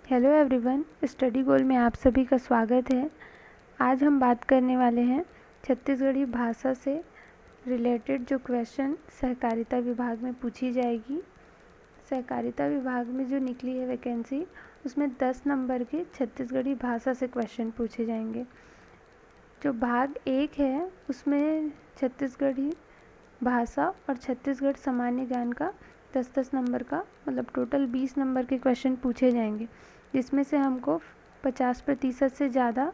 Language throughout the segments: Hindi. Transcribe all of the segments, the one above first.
हेलो एवरीवन, स्टडी गोल में आप सभी का स्वागत है। आज हम बात करने वाले हैं छत्तीसगढ़ी भाषा से रिलेटेड जो क्वेश्चन सहकारिता विभाग में पूछी जाएगी। सहकारिता विभाग में जो निकली है वैकेंसी, उसमें 10 नंबर के छत्तीसगढ़ी भाषा से क्वेश्चन पूछे जाएंगे। जो भाग 1 है उसमें छत्तीसगढ़ी भाषा और छत्तीसगढ़ सामान्य ज्ञान का 10-10 नंबर का मतलब टोटल 20 नंबर के क्वेश्चन पूछे जाएंगे, जिसमें से हमको 50% से ज़्यादा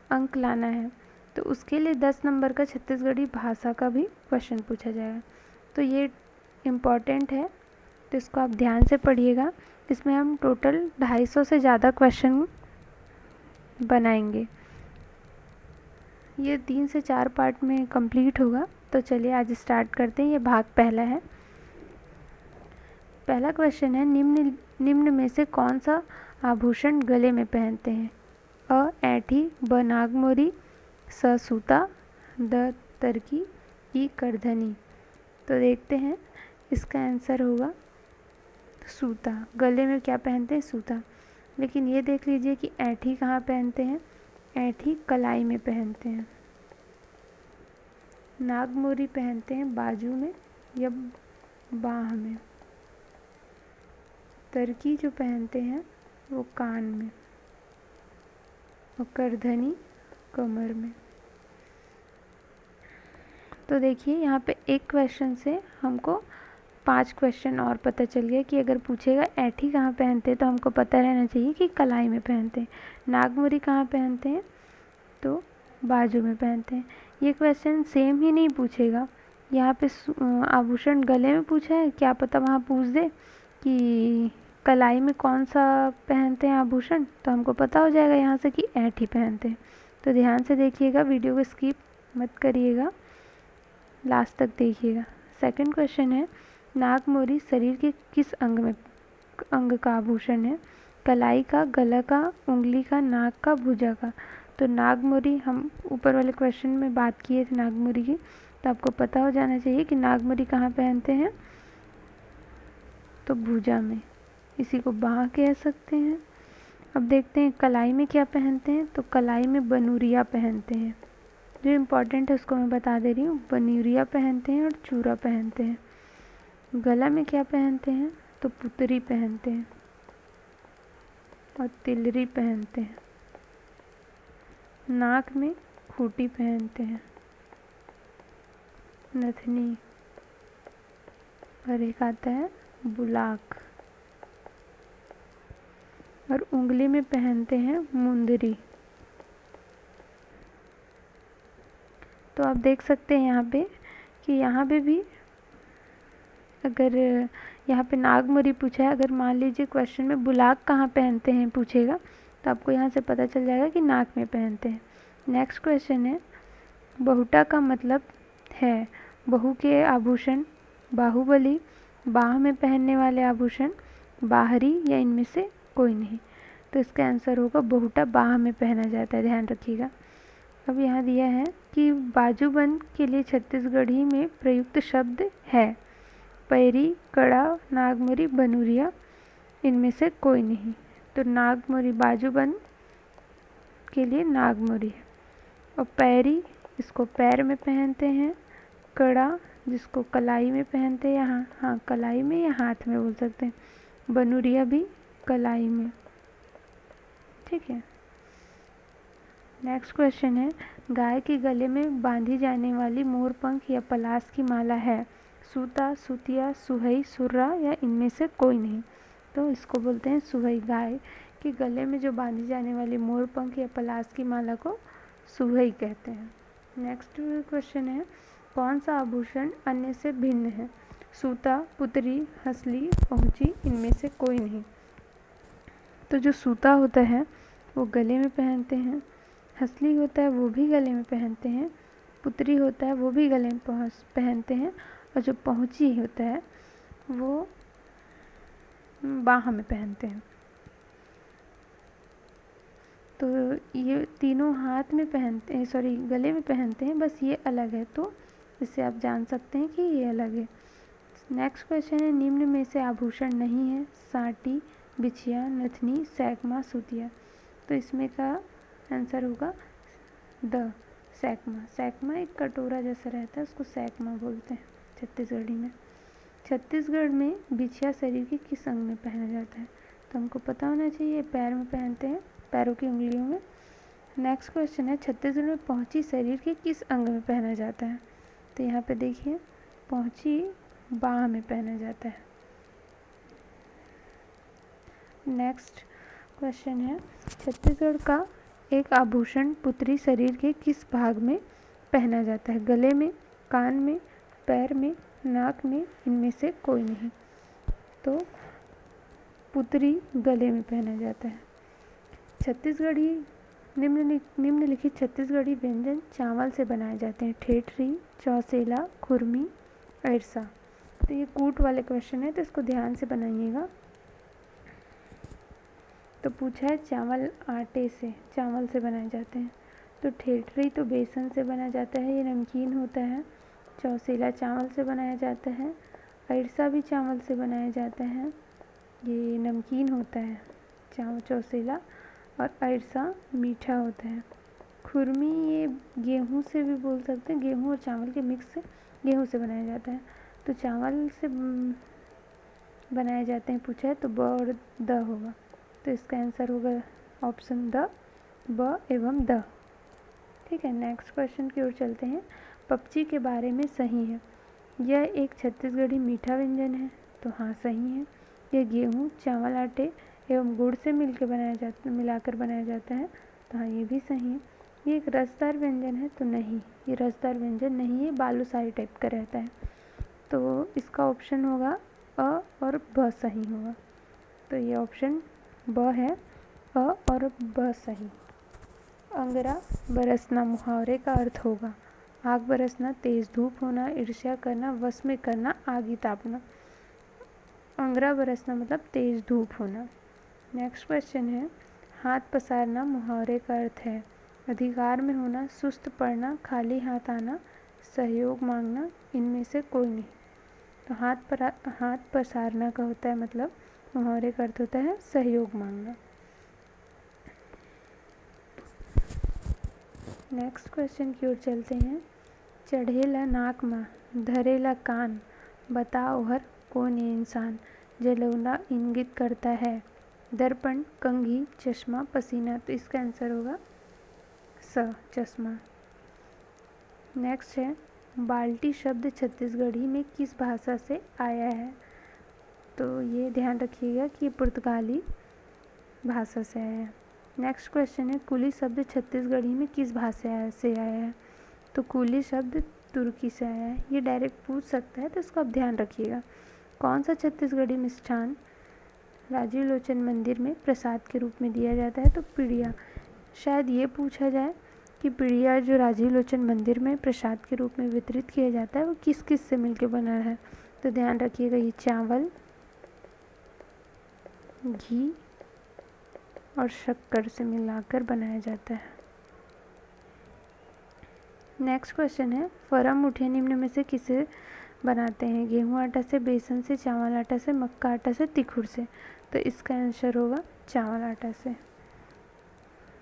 अंक लाना है। तो उसके लिए 10 नंबर का छत्तीसगढ़ी भाषा का भी क्वेश्चन पूछा जाएगा। तो ये इम्पॉर्टेंट है, तो इसको आप ध्यान से पढ़िएगा। इसमें हम टोटल 250 से ज़्यादा क्वेश्चन बनाएंगे। ये 3 से 4 पार्ट में कंप्लीट होगा। तो चलिए आज स्टार्ट करते हैं। ये भाग पहला है। पहला क्वेश्चन है, निम्न में से कौन सा आभूषण गले में पहनते हैं? अ ऐठी, ब नागमोरी, स सूता, द तरकी, ई करधनी। तो देखते हैं, इसका आंसर होगा सूता। गले में क्या पहनते हैं? सूता। लेकिन ये देख लीजिए कि ऐठी कहाँ पहनते हैं? ऐठी कलाई में पहनते हैं। नागमोरी पहनते हैं बाजू में या बाह में। तरकी जो पहनते हैं वो कान में, और करधनी कमर में। तो देखिए यहाँ पे एक क्वेश्चन से हमको 5 क्वेश्चन और पता चल गया कि अगर पूछेगा ऐठी कहाँ पहनते हैं तो हमको पता रहना चाहिए कि कलाई में पहनते हैं। नागमोरी कहाँ पहनते हैं? तो बाजू में पहनते हैं। ये क्वेश्चन सेम ही नहीं पूछेगा। यहाँ पे आभूषण गले में पूछा है, क्या पता वहाँ पूछ दे कि कलाई में कौन सा पहनते हैं आभूषण, तो हमको पता हो जाएगा यहाँ से कि ऐठी पहनते हैं। तो ध्यान से देखिएगा, वीडियो को स्किप मत करिएगा, लास्ट तक देखिएगा। सेकंड क्वेश्चन है, नागमोरी शरीर के किस अंग का आभूषण है? कलाई का, गला का, उंगली का, नाक का, भुजा का। तो नागमोरी, हम ऊपर वाले क्वेश्चन में बात किए थे नागमोरी की, तो आपको पता हो जाना चाहिए कि नागमोरी कहाँ पहनते हैं? तो भुजा में। इसी को बाह कह सकते हैं। अब देखते हैं कलाई में क्या पहनते हैं। तो कलाई में बनूरिया पहनते हैं। जो इम्पोर्टेंट है उसको मैं बता दे रही हूँ। बनूरिया पहनते हैं और चूड़ा पहनते हैं। गला में क्या पहनते हैं? तो पुतरी पहनते हैं और तिलरी पहनते हैं। नाक में खूटी पहनते हैं, नथनी, और एक आता है बुलाक, और उंगली में पहनते हैं मुंदरी। तो आप देख सकते हैं यहाँ पे कि यहाँ पे भी अगर यहाँ पे नागमोरी पूछा है, अगर मान लीजिए क्वेश्चन में बुलाक कहाँ पहनते हैं पूछेगा, तो आपको यहाँ से पता चल जाएगा कि नाक में पहनते हैं। नेक्स्ट क्वेश्चन है, बहुटा का मतलब है बहू के आभूषण, बाहुबली, बाह में पहनने वाले आभूषण, बाहरी, या इनमें से कोई नहीं। तो इसका आंसर होगा बहुटा बाह में पहना जाता है, ध्यान रखिएगा। अब यहाँ दिया है कि बाजूबंद के लिए छत्तीसगढ़ी में प्रयुक्त शब्द है। पैरी, कड़ा, नागमोरी, बनूरिया, इनमें से कोई नहीं। तो नागमोरी बाजूबंद के लिए नागमोरी है। और पैरी, इसको पैर में पहनते हैं। कड़ा, जिसको कलाई में पहनते हैं, यहाँ हाँ कलाई में या हाथ में बोल सकते हैं। बनूरिया भी कलाई में, ठीक है। नेक्स्ट क्वेश्चन है, गाय के गले में बांधी जाने वाली मोरपंख या पलाश की माला है? सूता, सुतिया, सुहई, सुर्रा, या इनमें से कोई नहीं। तो इसको बोलते हैं सुहई। गाय के गले में जो बांधी जाने वाली मोरपंख या पलाश की माला को सुहई कहते हैं। नेक्स्ट क्वेश्चन है, कौन सा आभूषण अन्य से भिन्न है? सूता, पुतरी, हंसली, पहुंची, इनमें से कोई नहीं। तो जो सूता होता है वो गले में पहनते हैं, हंसली होता है वो भी गले में पहनते हैं, पुतरी होता है वो भी गले में पहनते हैं, और जो पहुंची होता है वो बाह में पहनते हैं। तो ये तीनों हाथ में पहनते हैं, सॉरी गले में पहनते हैं, बस ये अलग है। तो इससे आप जान सकते हैं कि ये अलग है। नेक्स्ट क्वेश्चन है, निम्न में से आभूषण नहीं है? साटी, बिछिया, नथनी, सैकमा, सुतिया। तो इसमें का आंसर होगा द, सैकमा। सैकमा एक कटोरा जैसा रहता है, उसको सैकमा बोलते हैं छत्तीसगढ़ी में। छत्तीसगढ़ में बिछिया शरीर के किस अंग में पहना जाता है? तो हमको पता होना चाहिए, पैर में पहनते हैं, पैरों की उंगलियों में। नेक्स्ट क्वेश्चन है, छत्तीसगढ़ में पहुंची शरीर के किस अंग में पहना जाता है? तो यहाँ पे देखिए, पहुंची बाह में पहना जाता है। नेक्स्ट क्वेश्चन है, छत्तीसगढ़ का एक आभूषण पुत्री शरीर के किस भाग में पहना जाता है? गले में, कान में, पैर में, नाक में, इनमें से कोई नहीं। तो पुत्री गले में पहना जाता है। छत्तीसगढ़ी निम्नलिखित छत्तीसगढ़ी व्यंजन चावल से बनाए जाते हैं? ठेठरी, चौसेला, खुरमी, अरसा। तो ये कूट वाले क्वेश्चन है, तो इसको ध्यान से बनाइएगा। तो पूछा है चावल आटे से, चावल से बनाए जाते हैं। तो ठेठरी तो बेसन से बना जाता है, ये नमकीन होता है। चौसेला चावल से बनाया जाता है। अरसा भी चावल से बनाया जाता है, ये नमकीन होता है चौसेला। और अरसा मीठा होता है। खुरमी ये गेहूं से भी बोल सकते हैं, गेहूं और चावल के मिक्स से, गेहूं से बनाया जाता है। तो चावल से बनाए जाते हैं पूछा है, तो ब और द होगा। तो इसका आंसर होगा ऑप्शन द, ब एवं द। ठीक है, नेक्स्ट क्वेश्चन की ओर चलते हैं। पपची के बारे में सही है, यह एक छत्तीसगढ़ी मीठा व्यंजन है। तो हाँ, सही है। यह गेहूँ, चावल, आटे एवं गुड़ से मिलाकर बनाया जाता है। तो हाँ, ये भी सही है। ये एक रसदार व्यंजन है। तो नहीं, ये रसदार व्यंजन नहीं है, बालूशाही टाइप का रहता है। तो इसका ऑप्शन होगा अ और ब सही होगा। तो ये ऑप्शन ब है, अ और ब सही। अंगरा बरसना मुहावरे का अर्थ होगा आग बरसना, तेज धूप होना, ईर्ष्या करना, वश में करना, आगी तापना। अंगरा बरसना मतलब तेज धूप होना। नेक्स्ट क्वेश्चन है, हाथ पसारना मुहावरे का अर्थ है अधिकार में होना, सुस्त पड़ना, खाली हाथ आना, सहयोग मांगना, इनमें से कोई नहीं। तो हाथ पसारना का होता है मतलब मुहावरे का अर्थ होता है सहयोग मांगना। नेक्स्ट क्वेश्चन की ओर चलते हैं। चढ़ेला नाक मा, धरेला कान, बताओ हर कौन ये इंसान, जलौना इंगित करता है, दर्पण, कंघी, चश्मा, पसीना। तो इसका आंसर होगा स, चश्मा। नेक्स्ट है, बाल्टी शब्द छत्तीसगढ़ी में किस भाषा से आया है? तो ये ध्यान रखिएगा कि पुर्तगाली भाषा से आया है। नेक्स्ट क्वेश्चन है, कुली शब्द छत्तीसगढ़ी में किस भाषा से आया है? तो कुली शब्द तुर्की से आया है। ये डायरेक्ट पूछ सकता है, तो इसको आप ध्यान रखिएगा। कौन सा छत्तीसगढ़ी मिष्ठान राजीव लोचन मंदिर में प्रसाद के रूप में दिया जाता है? तो पिड़िया। शायद ये पूछा जाए कि पिड़िया जो राजीव लोचन मंदिर में प्रसाद के रूप में वितरित किया जाता है वो किस किस से मिलकर बना है? तो ध्यान रखिएगा, ये चावल, घी और शक्कर से मिलाकर बनाया जाता है। नेक्स्ट क्वेश्चन है, फरम मुठिया निम्न में से किसे बनाते हैं? गेहूं आटा से, बेसन से, चावल आटा से, मक्का आटा से, तिखुर से। तो इसका आंसर होगा चावल आटा से।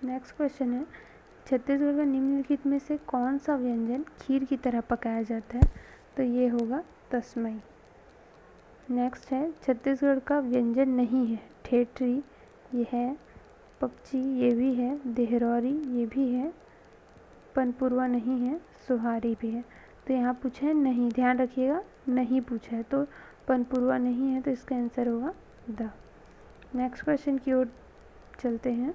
नेक्स्ट क्वेश्चन है, छत्तीसगढ़ का निम्नलिखित में से कौन सा व्यंजन खीर की तरह पकाया जाता है? तो ये होगा तस्मई। नेक्स्ट है, छत्तीसगढ़ का व्यंजन नहीं है ठेठरी, ये है। पपची ये भी है। देहरौरी ये भी है। पनपुरवा नहीं है। सुहारी भी है। तो यहाँ पूछा है नहीं, ध्यान रखिएगा, नहीं पूछा है। तो पनपुरवा नहीं है, तो इसका आंसर होगा द। नेक्स्ट क्वेश्चन की ओर चलते हैं।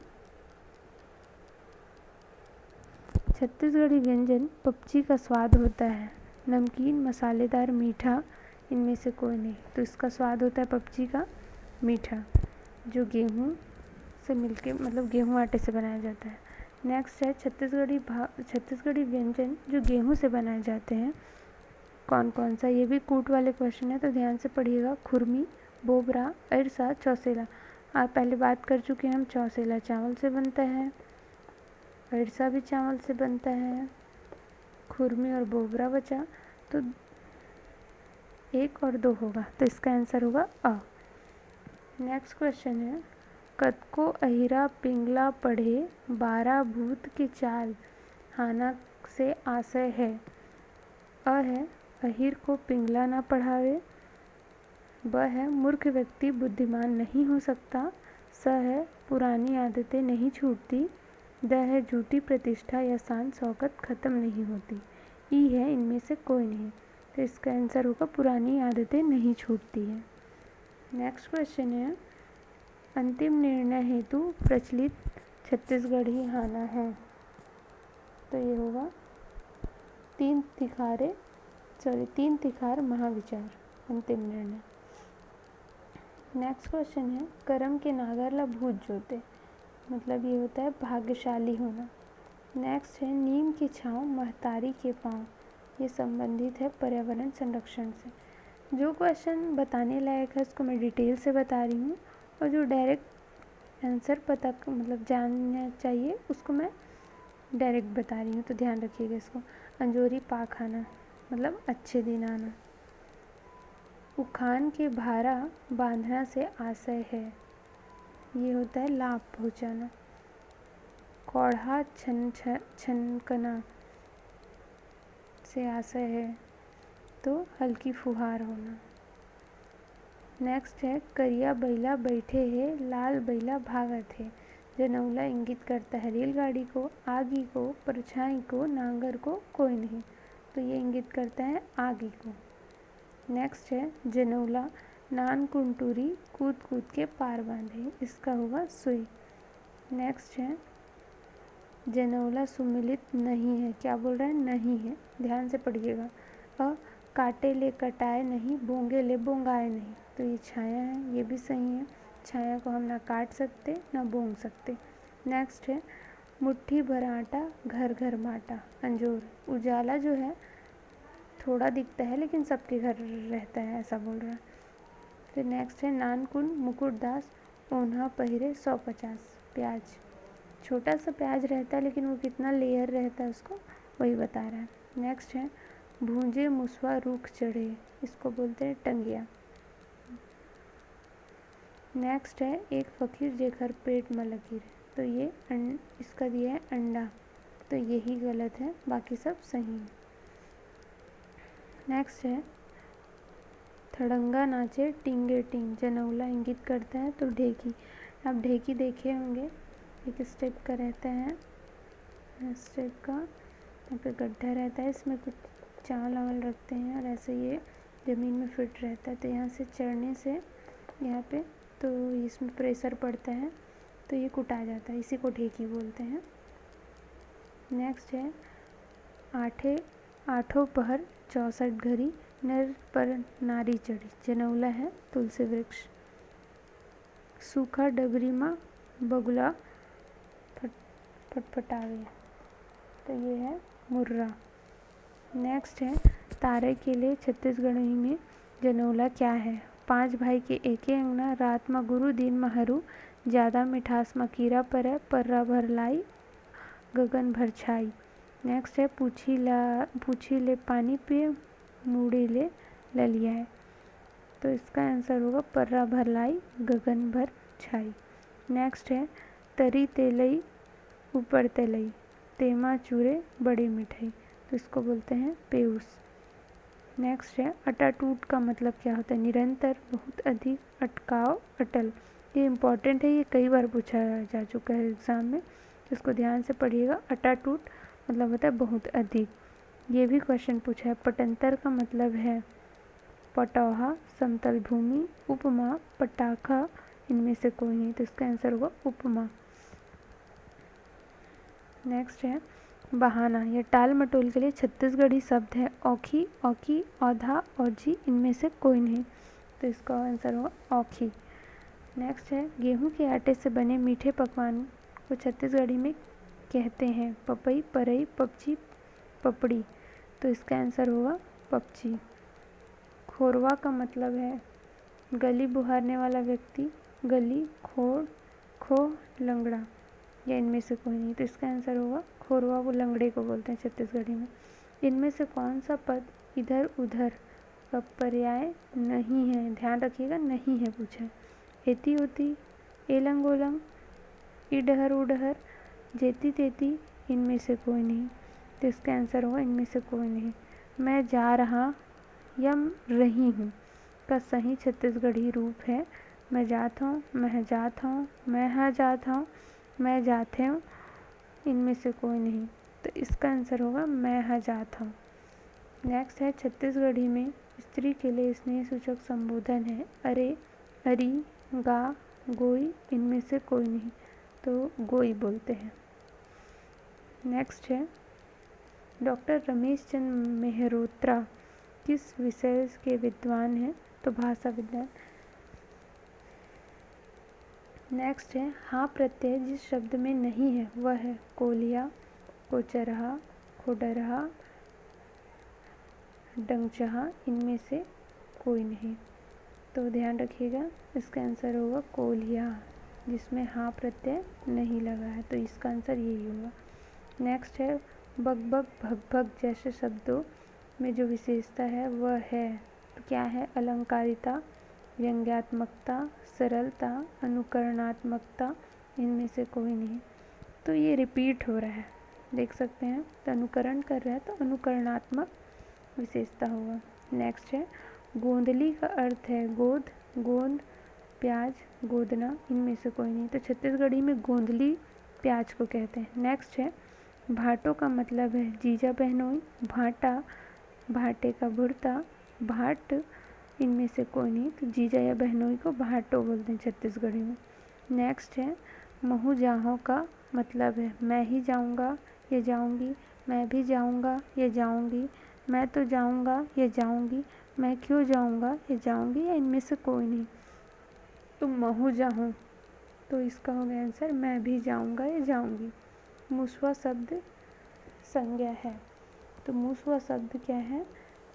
छत्तीसगढ़ी व्यंजन पपची का स्वाद होता है नमकीन, मसालेदार, मीठा, इनमें से कोई नहीं। तो इसका स्वाद होता है पपची का मीठा, जो गेहूँ से मिलके मतलब गेहूँ आटे से बनाया जाता है। नेक्स्ट है, छत्तीसगढ़ी व्यंजन जो गेहूँ से बनाए जाते हैं कौन कौन सा? ये भी कूट वाले क्वेश्चन है, तो ध्यान से पढ़िएगा। खुरमी, बोबरा, अरसा, चौसेला। आप पहले बात कर चुके हैं हम, चौसेला चावल से बनता है, अरसा भी चावल से बनता है, खुरमी और बोबरा बचा, तो 1 और 2 होगा। तो इसका आंसर होगा अ। नेक्स्ट क्वेश्चन है, कद को अहिरा पिंगला पढ़े 12 भूत के चाल, हाना से आशय है। अ है अहिर को पिंगला ना पढ़ावे। ब है मूर्ख व्यक्ति बुद्धिमान नहीं हो सकता। स है पुरानी आदतें नहीं छूटती। द है झूठी प्रतिष्ठा या शान शौकत खत्म नहीं होती। ई है इनमें से कोई नहीं। तो इसका आंसर होगा पुरानी आदतें नहीं छूटती है। नेक्स्ट क्वेश्चन है, अंतिम निर्णय हेतु प्रचलित छत्तीसगढ़ी हाना है। तो ये होगा तीन तिखार महाविचार अंतिम निर्णय। नेक्स्ट क्वेश्चन है, करम के नागर ला भूत जोते, मतलब ये होता है भाग्यशाली होना। नेक्स्ट है, नीम की छाँव महतारी के पाँव, ये संबंधित है पर्यावरण संरक्षण से। जो क्वेश्चन बताने लायक है उसको मैं डिटेल से बता रही हूँ, और जो डायरेक्ट आंसर पता मतलब जानना चाहिए उसको मैं डायरेक्ट बता रही हूँ, तो ध्यान रखिएगा इसको। अंजोरी पाक आना मतलब अच्छे दिन आना। उखान के भारा बांधना से आशय है, ये होता है लाभ पहुँचाना। कौढ़ा छनकना से आशय है, तो हल्की फुहार होना। नेक्स्ट है, करिया बैला बैठे है लाल बैला भागत है, जनौला इंगित करता है रेलगाड़ी को, आगी को, परछाई को, नांगर को, कोई नहीं, तो ये इंगित करता है आगी को। नेक्स्ट है, जनौला नान कुंटूरी कूद कूद के पार बांधे, इसका होगा सुई। नेक्स्ट है, जनौला सुमिलित नहीं है, क्या बोल रहा है, नहीं है, ध्यान से पढ़िएगा। काटे ले कटाए नहीं, बोंगे ले बोंगाए नहीं, तो ये छाया है, ये भी सही है। छाया को हम ना काट सकते ना बोंग सकते। नेक्स्ट है, मुट्ठी भर आटा घर घर माटा, अंजोर, उजाला जो है थोड़ा दिखता है लेकिन सबके घर रहता है, ऐसा बोल रहा है। फिर नेक्स्ट है, नानकुन मुकुटदास ओन्हा पहिरे 150, प्याज, छोटा सा प्याज रहता है लेकिन वो कितना लेयर रहता है उसको वही बता रहा है। नेक्स्ट है, भूंजे मुसवा रूख चढ़े, इसको बोलते हैं टंगिया। नेक्स्ट है, एक फकीर जेकर पेट में लकीर, तो ये इसका दिया है अंडा, तो यही गलत है, बाकी सब सही है। नेक्स्ट है, थड़ंगा नाचे टिंगे टिंग, जनौला इंगित करता है तो ढेकी। आप ढेकी देखे होंगे, एक स्टेप का रहता है, स्टेप का यहाँ पे गड्ढा रहता है, इसमें कुछ चावल वावल रखते हैं और ऐसे ये ज़मीन में फिट रहता है, तो यहाँ से चढ़ने से यहाँ पे तो इसमें प्रेशर पड़ता है तो ये कुटा जाता है, इसी को ढेकी बोलते हैं। नेक्स्ट है, आठों पहर 64 घड़ी, नर पर नारी चढ़ी, जनौला है तुलसी वृक्ष। सूखा डबरी माँ बगुला फटफटावे, तो ये है मुर्रा। नेक्स्ट है, तारे के लिए छत्तीसगढ़ी में जनौला क्या है। 5 भाई के एके अंगना, रात में गुरु दिन में हरू, ज़्यादा मिठास में कीड़ा परे, पर्रा भर लाई गगन भर छाई। नेक्स्ट है, पूछी ले पानी पिए, मूड़ी ले ललिया है, तो इसका आंसर होगा पर्रा भर लाई गगन भर छाई। नेक्स्ट है, तरी तेलई ऊपर तेलई, तेमा चूरे बड़ी मिठाई, तो इसको बोलते हैं पेयूस। नेक्स्ट है, अटाटूट का मतलब क्या होता है, निरंतर, बहुत अधिक, अटकाव, अटल, ये इम्पॉर्टेंट है, ये कई बार पूछा जा चुका है एग्ज़ाम में, तो इसको ध्यान से पढ़िएगा। अटाटूट मतलब होता है बहुत अधिक, ये भी क्वेश्चन पूछा है। पटंतर का मतलब है पटौहा, समतल भूमि, उपमा, पटाखा, इनमें से कोई नहीं, तो इसका आंसर होगा उपमा। नेक्स्ट है, बहाना, यह टाल मटोल के लिए छत्तीसगढ़ी शब्द है। औखी, औकी, औधा, औजी, इनमें से कोई नहीं, तो इसका आंसर होगा औखी। नेक्स्ट है, गेहूं के आटे से बने मीठे पकवान को छत्तीसगढ़ी में कहते हैं पपई, परई, पपची, पपड़ी, तो इसका आंसर होगा पपची। खोरवा का मतलब है गली बुहारने वाला व्यक्ति, गली, खोड़, खो, लंगड़ा, या इनमें से कोई नहीं, तो इसका आंसर होगा खोरवा, वो लंगड़े को बोलते हैं छत्तीसगढ़ी में। इनमें से कौन सा पद इधर उधर का पर्याय नहीं है, ध्यान रखिएगा, नहीं है पूछा है। एती ओती, एलंग ओलंग, इडहर उडहर, जेती तेती, इनमें से कोई नहीं। तो इसका आंसर होगा इनमें से कोई नहीं। मैं जा रहा या रही हूँ का सही छत्तीसगढ़ी रूप है मैं जात हूँ, मैं जात हूँ, मैं हाँ जात हूँ, मैं जाते हूँ, इनमें से कोई नहीं। तो इसका आंसर होगा मैं हाँ जात हूँ। नेक्स्ट है छत्तीसगढ़ी में स्त्री के लिए स्नेह सूचक संबोधन है अरे, अरी, गा, गोई, इनमें से कोई नहीं। तो गोई बोलते हैं। नेक्स्ट है डॉक्टर रमेश चंद्र मेहरोत्रा किस विषय के विद्वान हैं? तो भाषा विज्ञान। नेक्स्ट है हाँ प्रत्यय जिस शब्द में नहीं है वह है कोलिया, कोचरहा, खोडरहा, डंगचहा, इनमें से कोई नहीं। तो ध्यान रखिएगा इसका आंसर होगा कोलिया, जिसमें हाँ प्रत्यय नहीं लगा है। तो इसका आंसर यही होगा। नेक्स्ट है बग बग भग भग जैसे शब्दों में जो विशेषता है वह है, तो क्या है? अलंकारिता, व्यंग्यात्मकता, सरलता, अनुकरणात्मकता, इनमें से कोई नहीं। तो ये रिपीट हो रहा है, देख सकते हैं। तो अनुकरण कर रहा है तो अनुकरणात्मक विशेषता होगा। नेक्स्ट है गोंदली का अर्थ है गोद, गोंद, प्याज, गोदना, इनमें से कोई नहीं। तो छत्तीसगढ़ी में गोंदली प्याज को कहते हैं। नेक्स्ट है भाटो का मतलब है जीजा बहनोई, भाटा, भाटे का भुरता, भाट, इनमें से कोई नहीं। तो जीजा या बहनोई को भाटो बोलते हैं छत्तीसगढ़ी में। नेक्स्ट है महू जाहो का मतलब है मैं ही जाऊंगा, ये जाऊंगी, मैं भी जाऊंगा, ये जाऊंगी, मैं तो जाऊंगा, ये जाऊंगी, मैं क्यों जाऊंगा, ये जाऊंगी, या इनमें से कोई नहीं। तो महू जाहूँ, तो इसका हो गया आंसर मैं भी जाऊंगा, ये जाऊंगी। मुसवा शब्द संज्ञा है, तो मुसवा शब्द क्या है?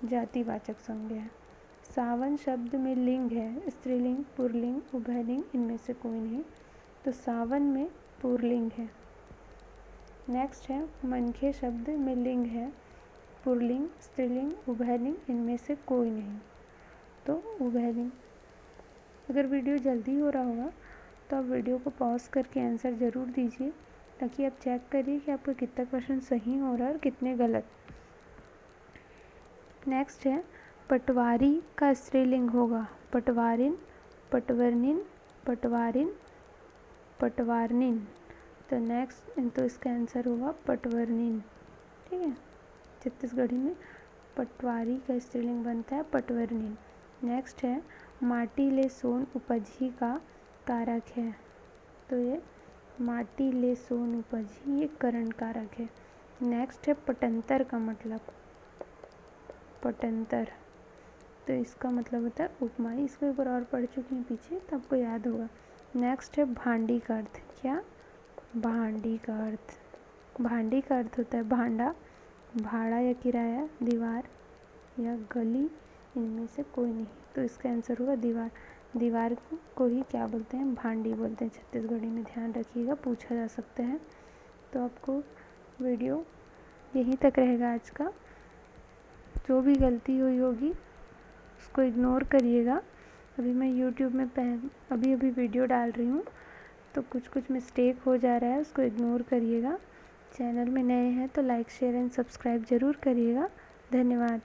जातिवाचक संज्ञा है। सावन शब्द में लिंग है स्त्रीलिंग, पुल्लिंग, उभयलिंग, इनमें से कोई नहीं। तो सावन में पुल्लिंग है। नेक्स्ट है मनखे शब्द में लिंग है पुल्लिंग, स्त्रीलिंग, उभयलिंग, इनमें से कोई नहीं। तो उभयलिंग। अगर वीडियो जल्दी हो रहा होगा तो आप वीडियो को पॉज करके आंसर ज़रूर दीजिए, ताकि आप चेक करिए कि आपका कितना क्वेश्चन सही हो रहा है और कितने गलत। नेक्स्ट है पटवारी का स्त्रीलिंग होगा पटवारिन, पटवर्निन, पटवारिन, पटवारनिन। तो नेक्स्ट तो इसका आंसर होगा पटवर्निन। ठीक है, छत्तीसगढ़ी में पटवारी का स्त्रीलिंग बनता है पटवर्निन। नेक्स्ट है माटी ले सोन उपजही का कारक है, तो ये माटी ले सोन उपजही ये करण कारक है। नेक्स्ट है पटंतर का मतलब, पटंतर, तो इसका मतलब होता है उपमा। इसको एक बार और पढ़ चुकी हैं पीछे तो आपको याद होगा। नेक्स्ट है भांडी का अर्थ, क्या? भांडी का अर्थ, भांडी का अर्थ होता है भांडा, भाड़ा या किराया, दीवार या गली, इनमें से कोई नहीं। तो इसका आंसर होगा दीवार। दीवार को ही क्या बोलते हैं? भांडी बोलते हैं छत्तीसगढ़ी में, ध्यान रखिएगा, पूछा जा सकता है। तो आपको वीडियो यहीं तक रहेगा आज का। जो भी गलती हुई होगी उसको इग्नोर करिएगा। अभी मैं यूट्यूब में अभी वीडियो डाल रही हूँ, तो कुछ मिस्टेक हो जा रहा है, उसको इग्नोर करिएगा। चैनल में नए हैं तो लाइक, शेयर एंड सब्सक्राइब ज़रूर करिएगा। धन्यवाद।